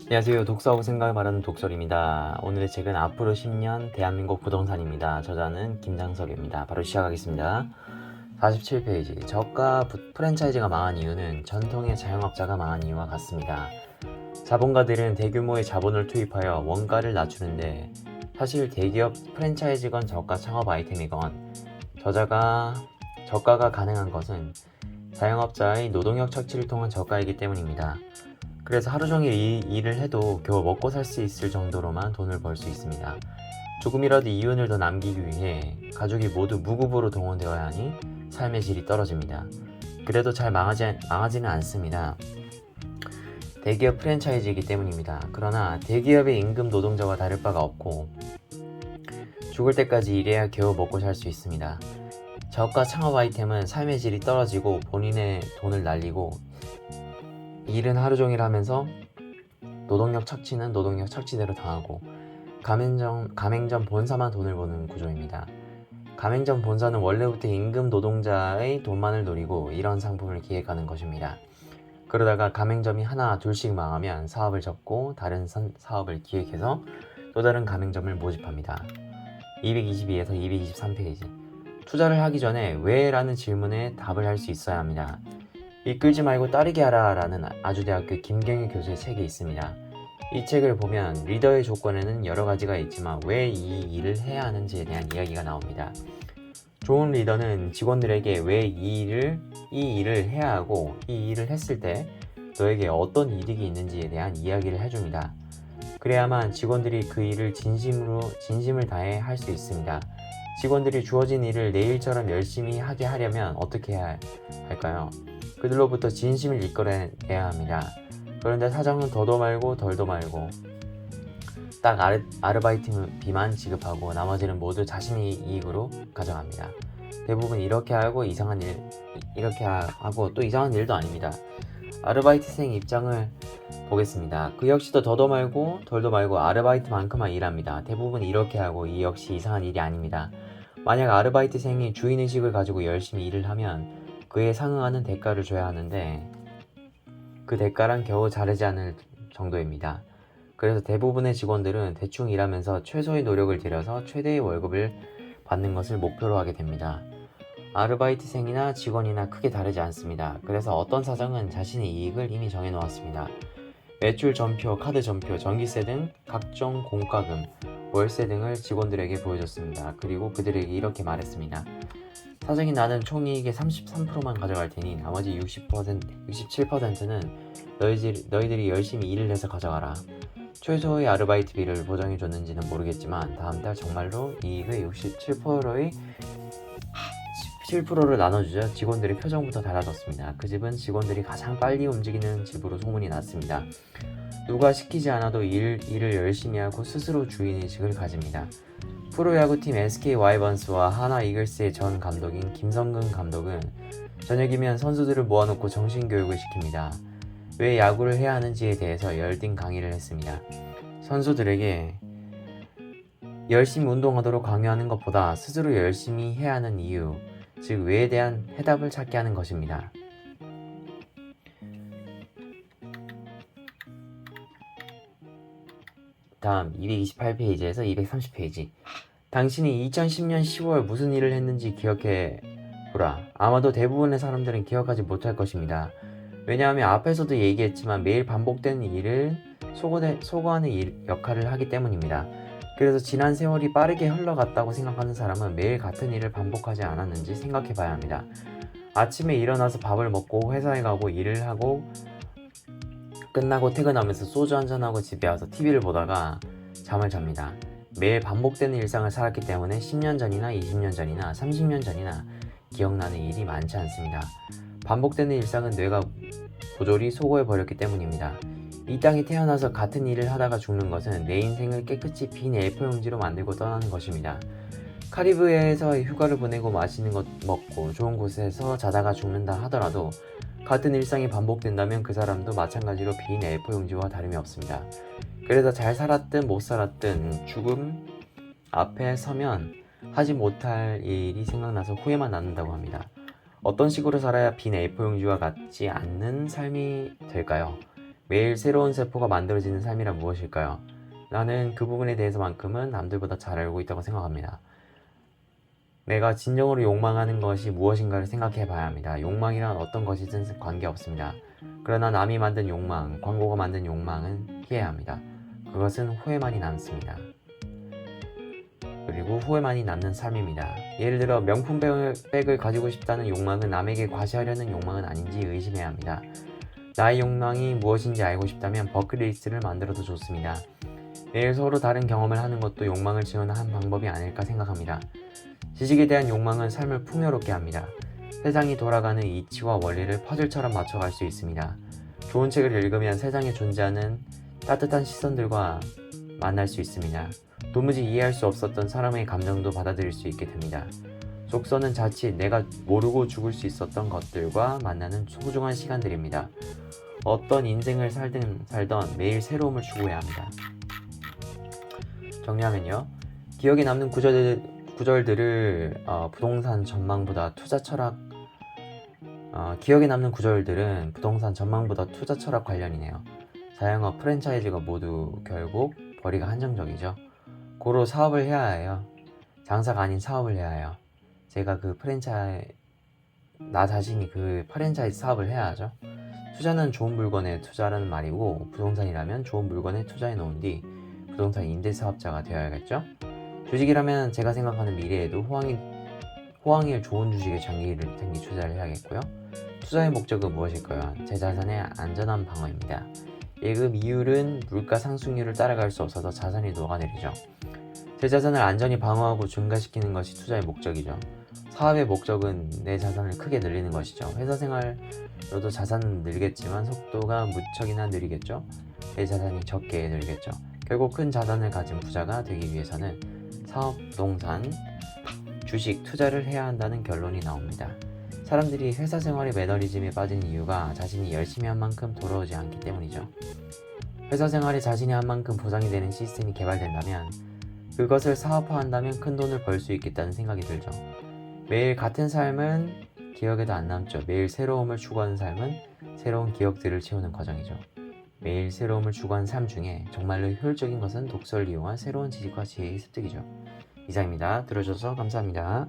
안녕하세요. 독서하고 생각을 말하는 독설입니다. 오늘의 책은 앞으로 10년 대한민국 부동산입니다. 저자는 김장석입니다. 바로 시작하겠습니다. 47페이지. 저가 프랜차이즈가 망한 이유는 전통의 자영업자가 망한 이유와 같습니다. 자본가들은 대규모의 자본을 투입하여 원가를 낮추는데 사실 대기업 프랜차이즈건 저가 창업 아이템이건 저가가 가능한 것은 자영업자의 노동력 착취를 통한 저가이기 때문입니다. 그래서 하루 종일 이 일을 해도 겨우 먹고 살 수 있을 정도로만 돈을 벌 수 있습니다. 조금이라도 이윤을 더 남기기 위해 가족이 모두 무급으로 동원되어야 하니 삶의 질이 떨어집니다. 그래도 잘 망하지는 않습니다. 대기업 프랜차이즈이기 때문입니다. 그러나 대기업의 임금 노동자와 다를 바가 없고 죽을 때까지 일해야 겨우 먹고 살 수 있습니다. 저가 창업 아이템은 삶의 질이 떨어지고 본인의 돈을 날리고 일은 하루 종일 하면서 노동력 착취는 노동력 착취대로 당하고 가맹점 본사만 돈을 버는 구조입니다. 가맹점 본사는 원래부터 임금 노동자의 돈만을 노리고 이런 상품을 기획하는 것입니다. 그러다가 가맹점이 하나 둘씩 망하면 사업을 접고 다른 사업을 기획해서 또 다른 가맹점을 모집합니다. 222에서 223페이지. 투자를 하기 전에 왜? 라는 질문에 답을 할 수 있어야 합니다. 이끌지 말고 따르게 하라 라는 아주대학교 김경일 교수의 책이 있습니다. 이 책을 보면 리더의 조건에는 여러 가지가 있지만 왜 이 일을 해야 하는지에 대한 이야기가 나옵니다. 좋은 리더는 직원들에게 왜 이 일을 해야 하고 이 일을 했을 때 너에게 어떤 이득이 있는지에 대한 이야기를 해줍니다. 그래야만 직원들이 그 일을 진심을 다해 할 수 있습니다. 직원들이 주어진 일을 내일처럼 열심히 하게 하려면 어떻게 해야 할까요? 그들로부터 진심을 이끌어내야 합니다. 그런데 사장은 더도 말고 덜도 말고 딱 아르바이트비만 지급하고 나머지는 모두 자신의 이익으로 가져갑니다. 대부분 이렇게 하고 또 이상한 일도 아닙니다. 아르바이트생 입장을 보겠습니다. 그 역시도 더도 말고 덜도 말고 아르바이트만큼만 일합니다. 대부분 이렇게 하고 이 역시 이상한 일이 아닙니다. 만약 아르바이트생이 주인의식을 가지고 열심히 일을 하면 그에 상응하는 대가를 줘야 하는데 그 대가란 겨우 자르지 않을 정도입니다. 그래서 대부분의 직원들은 대충 일하면서 최소의 노력을 들여서 최대의 월급을 받는 것을 목표로 하게 됩니다. 아르바이트생이나 직원이나 크게 다르지 않습니다. 그래서 어떤 사장은 자신의 이익을 이미 정해놓았습니다. 매출 전표, 카드 전표, 전기세 등 각종 공과금, 월세 등을 직원들에게 보여줬습니다. 그리고 그들에게 이렇게 말했습니다. 사장이 나는 총이익의 33%만 가져갈 테니 나머지 67%는 너희들이 열심히 일을 해서 가져가라. 최소의 아르바이트비를 보장해줬는지는 모르겠지만 다음 달 정말로 이익의 7%를 나눠주자 직원들의 표정부터 달라졌습니다. 그 집은 직원들이 가장 빨리 움직이는 집으로 소문이 났습니다. 누가 시키지 않아도 일을 열심히 하고 스스로 주인의식을 가집니다. 프로야구팀 SK 와이번스와 하나 이글스의 전 감독인 김성근 감독은 저녁이면 선수들을 모아놓고 정신교육을 시킵니다. 왜 야구를 해야 하는지에 대해서 열띤 강의를 했습니다. 선수들에게 열심히 운동하도록 강요하는 것보다 스스로 열심히 해야 하는 이유, 즉 왜에 대한 해답을 찾게 하는 것입니다. 다음 228페이지에서 230페이지. 당신이 2010년 10월 무슨 일을 했는지 기억해 보라. 아마도 대부분의 사람들은 기억하지 못할 것입니다. 왜냐하면 앞에서도 얘기했지만 매일 반복되는 일을 소거하는 역할을 하기 때문입니다. 그래서 지난 세월이 빠르게 흘러갔다고 생각하는 사람은 매일 같은 일을 반복하지 않았는지 생각해 봐야 합니다. 아침에 일어나서 밥을 먹고 회사에 가고 일을 하고 끝나고 퇴근하면서 소주 한잔하고 집에 와서 TV를 보다가 잠을 잡니다. 매일 반복되는 일상을 살았기 때문에 10년 전이나 20년 전이나 30년 전이나 기억나는 일이 많지 않습니다. 반복되는 일상은 뇌가 고졸이 소거해버렸기 때문입니다. 이 땅에 태어나서 같은 일을 하다가 죽는 것은 내 인생을 깨끗이 빈 A4용지로 만들고 떠나는 것입니다. 카리브해에서 휴가를 보내고 맛있는 것 먹고 좋은 곳에서 자다가 죽는다 하더라도 같은 일상이 반복된다면 그 사람도 마찬가지로 빈 A4용지와 다름이 없습니다. 그래서 잘 살았든 못 살았든 죽음 앞에 서면 하지 못할 일이 생각나서 후회만 남는다고 합니다. 어떤 식으로 살아야 빈 A4용지와 같지 않는 삶이 될까요? 매일 새로운 세포가 만들어지는 삶이란 무엇일까요? 나는 그 부분에 대해서만큼은 남들보다 잘 알고 있다고 생각합니다. 내가 진정으로 욕망하는 것이 무엇인가를 생각해 봐야 합니다. 욕망이란 어떤 것이든 관계없습니다. 그러나 남이 만든 욕망, 광고가 만든 욕망은 피해야 합니다. 그것은 후회만이 남습니다. 그리고 후회만이 남는 삶입니다. 예를 들어 명품백을 가지고 싶다는 욕망은 남에게 과시하려는 욕망은 아닌지 의심해야 합니다. 나의 욕망이 무엇인지 알고 싶다면 버킷리스트를 만들어도 좋습니다. 매일 서로 다른 경험을 하는 것도 욕망을 채우는 한 방법이 아닐까 생각합니다. 지식에 대한 욕망은 삶을 풍요롭게 합니다. 세상이 돌아가는 이치와 원리를 퍼즐처럼 맞춰갈 수 있습니다. 좋은 책을 읽으면 세상에 존재하는 따뜻한 시선들과 만날 수 있습니다. 도무지 이해할 수 없었던 사람의 감정도 받아들일 수 있게 됩니다. 독서는 자칫 내가 모르고 죽을 수 있었던 것들과 만나는 소중한 시간들입니다. 어떤 인생을 살던 매일 새로움을 추구해야 합니다. 정리하면요. 기억에 남는 구절들을 부동산 전망보다 투자 철학 기억에 남는 구절들은 부동산 전망보다 투자 철학 관련이네요. 자영업 프랜차이즈가 모두 결국 벌이가 한정적이죠. 고로 사업을 해야 해요. 장사가 아닌 사업을 해야 해요. 제가 나 자신이 그 프랜차이즈 사업을 해야 하죠. 투자는 좋은 물건에 투자라는 말이고 부동산이라면 좋은 물건에 투자해 놓은 뒤 부동산 임대사업자가 되어야겠죠. 주식이라면 제가 생각하는 미래에도 호황일 좋은 주식에 장기 투자를 해야겠고요. 투자의 목적은 무엇일까요? 제 자산의 안전한 방어입니다. 예금 이율은 물가 상승률을 따라갈 수 없어서 자산이 녹아내리죠. 제 자산을 안전히 방어하고 증가시키는 것이 투자의 목적이죠. 사업의 목적은 내 자산을 크게 늘리는 것이죠. 회사 생활로도 자산은 늘겠지만 속도가 무척이나 느리겠죠. 내 자산이 적게 늘겠죠. 결국 큰 자산을 가진 부자가 되기 위해서는 사업, 부동산, 주식, 투자를 해야 한다는 결론이 나옵니다. 사람들이 회사 생활의 매너리즘에 빠진 이유가 자신이 열심히 한 만큼 돌아오지 않기 때문이죠. 회사 생활에 자신이 한 만큼 보상이 되는 시스템이 개발된다면 그것을 사업화한다면 큰 돈을 벌 수 있겠다는 생각이 들죠. 매일 같은 삶은 기억에도 안 남죠. 매일 새로움을 추구하는 삶은 새로운 기억들을 채우는 과정이죠. 매일 새로움을 추구하는 삶 중에 정말로 효율적인 것은 독서를 이용한 새로운 지식과 지혜의 습득이죠. 이상입니다. 들어주셔서 감사합니다.